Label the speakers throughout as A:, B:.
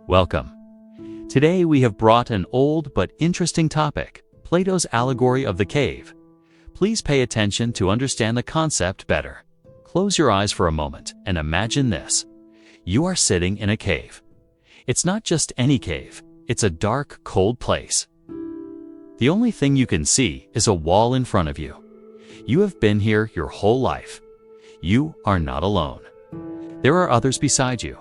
A: Welcome. Today we have brought an old but interesting topic, Plato's allegory of the cave. Please pay attention to understand the concept better. Close your eyes for a moment and imagine this. You are sitting in a cave. It's not just any cave, it's a dark, cold place. The only thing you can see is a wall in front of you. You have been here your whole life. You are not alone. There are others beside you,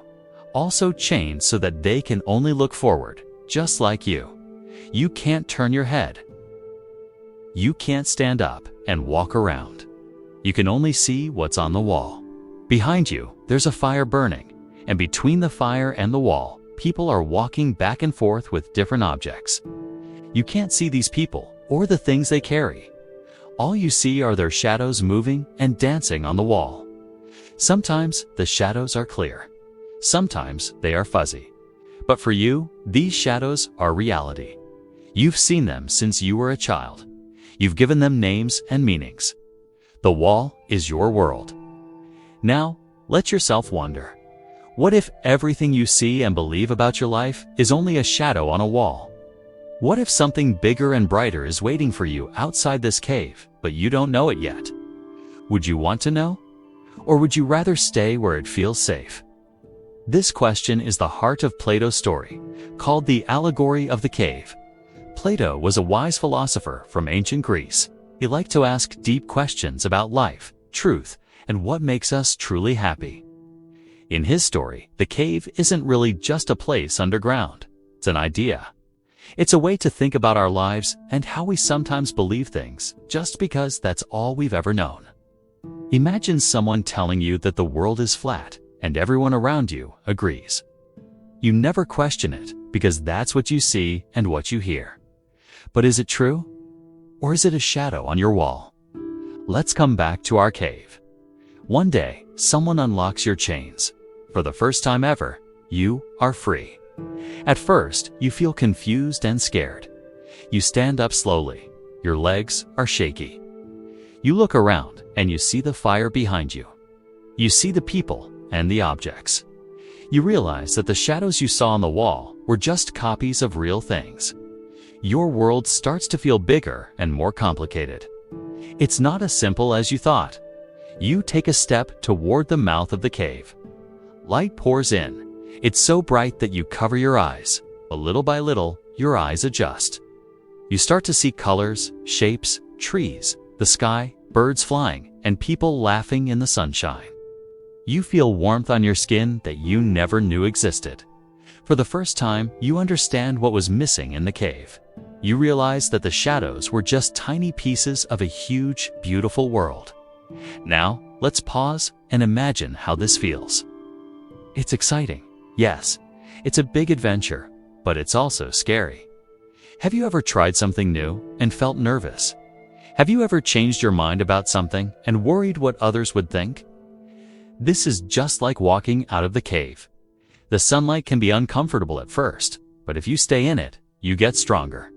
A: also chained so that they can only look forward, just like you. You can't turn your head. You can't stand up and walk around. You can only see what's on the wall. Behind you, there's a fire burning, and between the fire and the wall, people are walking back and forth with different objects. You can't see these people or the things they carry. All you see are their shadows moving and dancing on the wall. Sometimes the shadows are clear. Sometimes they are fuzzy. But for you, these shadows are reality. You've seen them since you were a child. You've given them names and meanings. The wall is your world. Now, let yourself wonder. What if everything you see and believe about your life is only a shadow on a wall? What if something bigger and brighter is waiting for you outside this cave, but you don't know it yet? Would you want to know? Or would you rather stay where it feels safe? This question is the heart of Plato's story, called the Allegory of the Cave. Plato was a wise philosopher from ancient Greece. He liked to ask deep questions about life, truth, and what makes us truly happy. In his story, the cave isn't really just a place underground. It's an idea. It's a way to think about our lives and how we sometimes believe things just because that's all we've ever known. Imagine someone telling you that the world is flat and everyone around you agrees. You never question it because that's what you see and what you hear. But is it true? Or is it a shadow on your wall? Let's come back to our cave. One day, someone unlocks your chains. For the first time ever, you are free. At first, you feel confused and scared. You stand up slowly. Your legs are shaky. You look around and you see the fire behind you. You see the people and the objects. You realize that the shadows you saw on the wall were just copies of real things. Your world starts to feel bigger and more complicated. It's not as simple as you thought. You take a step toward the mouth of the cave. Light pours in. It's so bright that you cover your eyes. But little by little, your eyes adjust. You start to see colors, shapes, trees, the sky, birds flying, and people laughing in the sunshine. You feel warmth on your skin that you never knew existed. For the first time, you understand what was missing in the cave. You realize that the shadows were just tiny pieces of a huge, beautiful world. Now, let's pause and imagine how this feels. It's exciting. Yes, it's a big adventure, but it's also scary. Have you ever tried something new and felt nervous? Have you ever changed your mind about something and worried what others would think? This is just like walking out of the cave. The sunlight can be uncomfortable at first, but if you stay in it, you get stronger.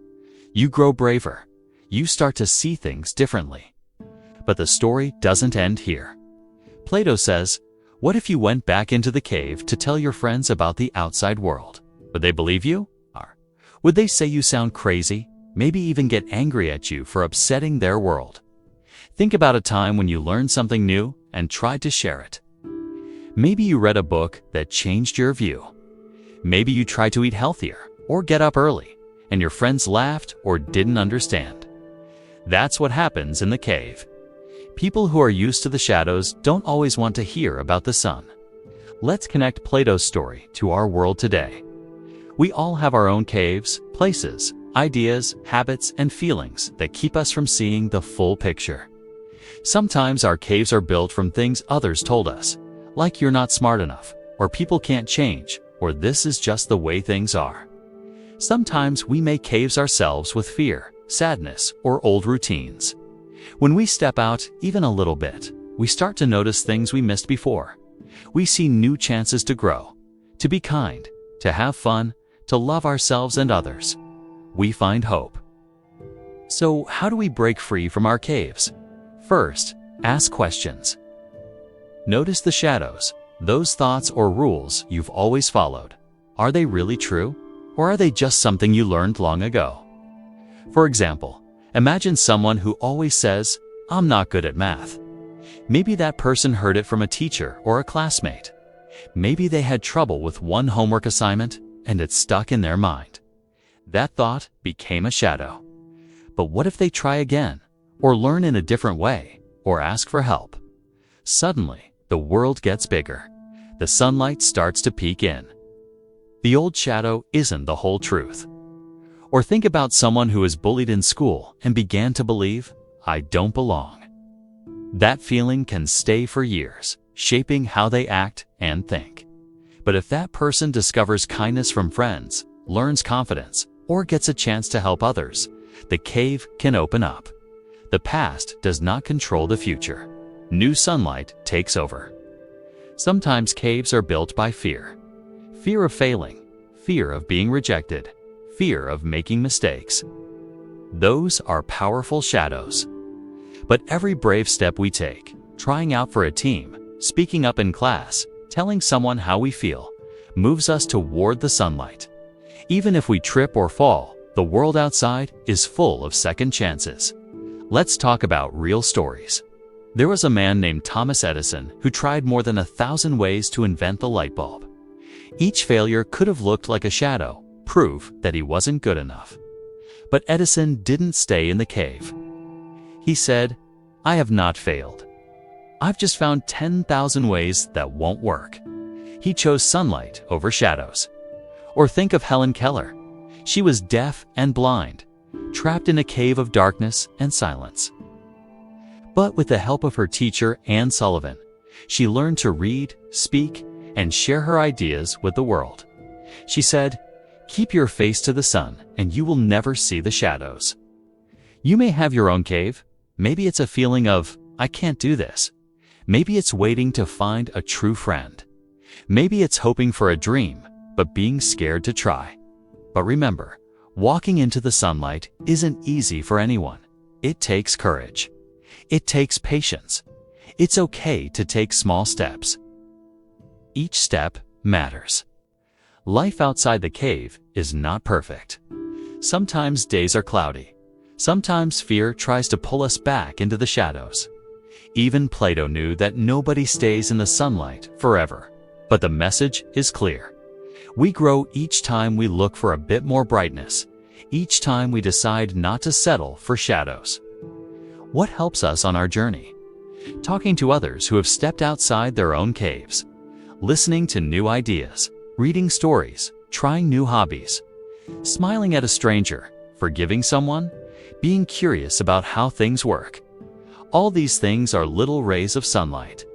A: You grow braver. You start to see things differently. But the story doesn't end here. Plato says, what if you went back into the cave to tell your friends about the outside world? Would they believe you? Or would they say you sound crazy, maybe even get angry at you for upsetting their world? Think about a time when you learned something new and tried to share it. Maybe you read a book that changed your view. Maybe you tried to eat healthier or get up early, and your friends laughed or didn't understand. That's what happens in the cave. People who are used to the shadows don't always want to hear about the sun. Let's connect Plato's story to our world today. We all have our own caves, places, ideas, habits, and feelings that keep us from seeing the full picture. Sometimes our caves are built from things others told us, like you're not smart enough, or people can't change, or this is just the way things are. Sometimes we make caves ourselves with fear, sadness, or old routines. When we step out even a little bit, we start to notice things we missed before. We see new chances to grow, to be kind, to have fun, to love ourselves and others. We find hope. So how do we break free from our caves? First, ask questions. Notice the shadows, those thoughts or rules you've always followed. Are they really true? Or are they just something you learned long ago? For example, imagine someone who always says, "I'm not good at math." Maybe that person heard it from a teacher or a classmate. Maybe they had trouble with one homework assignment and it stuck in their mind. That thought became a shadow. But what if they try again, or learn in a different way, or ask for help? Suddenly, the world gets bigger. The sunlight starts to peek in. The old shadow isn't the whole truth. Or think about someone who was bullied in school and began to believe, "I don't belong." That feeling can stay for years, shaping how they act and think. But if that person discovers kindness from friends, learns confidence, or gets a chance to help others, the cave can open up. The past does not control the future. New sunlight takes over. Sometimes caves are built by fear. Fear of failing, fear of being rejected, fear of making mistakes. Those are powerful shadows. But every brave step we take, trying out for a team, speaking up in class, telling someone how we feel, moves us toward the sunlight. Even if we trip or fall, the world outside is full of second chances. Let's talk about real stories. There was a man named Thomas Edison who tried more than 1,000 ways to invent the light bulb. Each failure could have looked like a shadow, proof that he wasn't good enough. But Edison didn't stay in the cave. He said, "I have not failed. I've just found 10,000 ways that won't work." He chose sunlight over shadows. Or think of Helen Keller. She was deaf and blind, trapped in a cave of darkness and silence. But with the help of her teacher, Anne Sullivan, she learned to read, speak, and share her ideas with the world. She said, "Keep your face to the sun, and you will never see the shadows." You may have your own cave. Maybe it's a feeling of, "I can't do this." Maybe it's waiting to find a true friend. Maybe it's hoping for a dream, but being scared to try. But remember, walking into the sunlight isn't easy for anyone. It takes courage. It takes patience. It's okay to take small steps. Each step matters. Life outside the cave is not perfect. Sometimes days are cloudy. Sometimes fear tries to pull us back into the shadows. Even Plato knew that nobody stays in the sunlight forever. But the message is clear. We grow each time we look for a bit more brightness, each time we decide not to settle for shadows. What helps us on our journey? Talking to others who have stepped outside their own caves, listening to new ideas, reading stories, trying new hobbies, smiling at a stranger, forgiving someone, being curious about how things work. All these things are little rays of sunlight.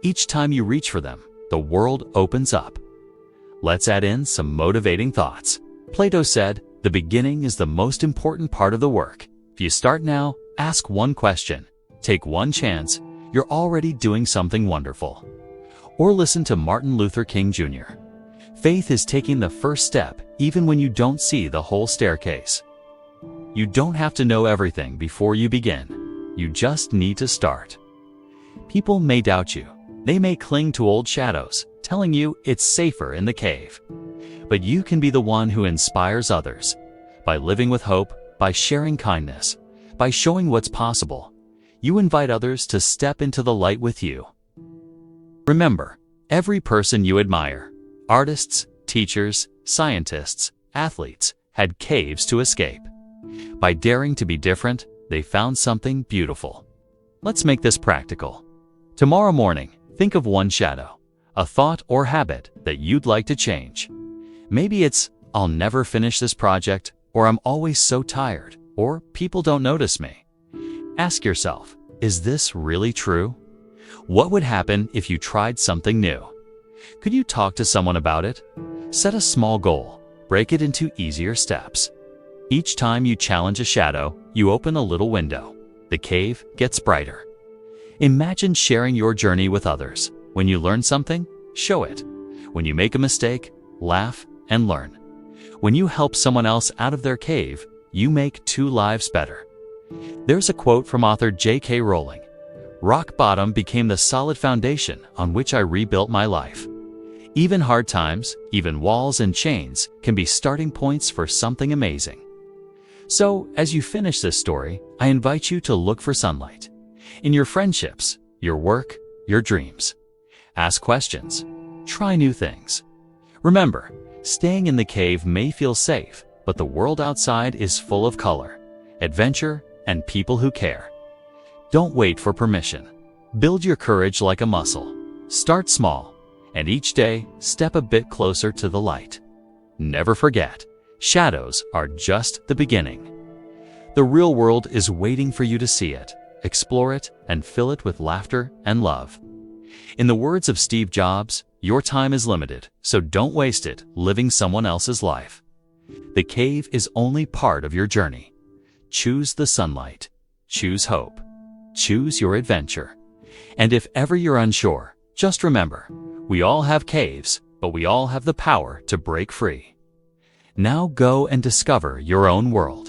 A: Each time you reach for them, the world opens up. Let's add in some motivating thoughts. Plato said, "The beginning is the most important part of the work." If you start now, ask one question, take one chance, you're already doing something wonderful. Or listen to Martin Luther King Jr. Faith is taking the first step even when you don't see the whole staircase. You don't have to know everything before you begin. You just need to start. People may doubt you. They may cling to old shadows, telling you it's safer in the cave. But you can be the one who inspires others. By living with hope, by sharing kindness, by showing what's possible, you invite others to step into the light with you. Remember, every person you admire, artists, teachers, scientists, athletes, had caves to escape. By daring to be different, they found something beautiful. Let's make this practical. Tomorrow morning, think of one shadow, a thought or habit that you'd like to change. Maybe it's, "I'll never finish this project," or "I'm always so tired," or "People don't notice me." Ask yourself, is this really true? What would happen if you tried something new? Could you talk to someone about it? Set a small goal, break it into easier steps. Each time you challenge a shadow, you open a little window. The cave gets brighter. Imagine sharing your journey with others. When you learn something, show it. When you make a mistake, laugh and learn. When you help someone else out of their cave, you make 2 lives better. There's a quote from author J.K. Rowling. "Rock bottom became the solid foundation on which I rebuilt my life." Even hard times, even walls and chains, can be starting points for something amazing. So, as you finish this story, I invite you to look for sunlight. In your friendships, your work, your dreams. Ask questions. Try new things. Remember, staying in the cave may feel safe, but the world outside is full of color, adventure, and people who care. Don't wait for permission. Build your courage like a muscle. Start small, and each day, step a bit closer to the light. Never forget, shadows are just the beginning. The real world is waiting for you to see it, explore it, and fill it with laughter and love. In the words of Steve Jobs, your time is limited, so don't waste it living someone else's life. The cave is only part of your journey. Choose the sunlight. Choose hope. Choose your adventure. And if ever you're unsure, just remember, we all have caves, but we all have the power to break free. Now go and discover your own world.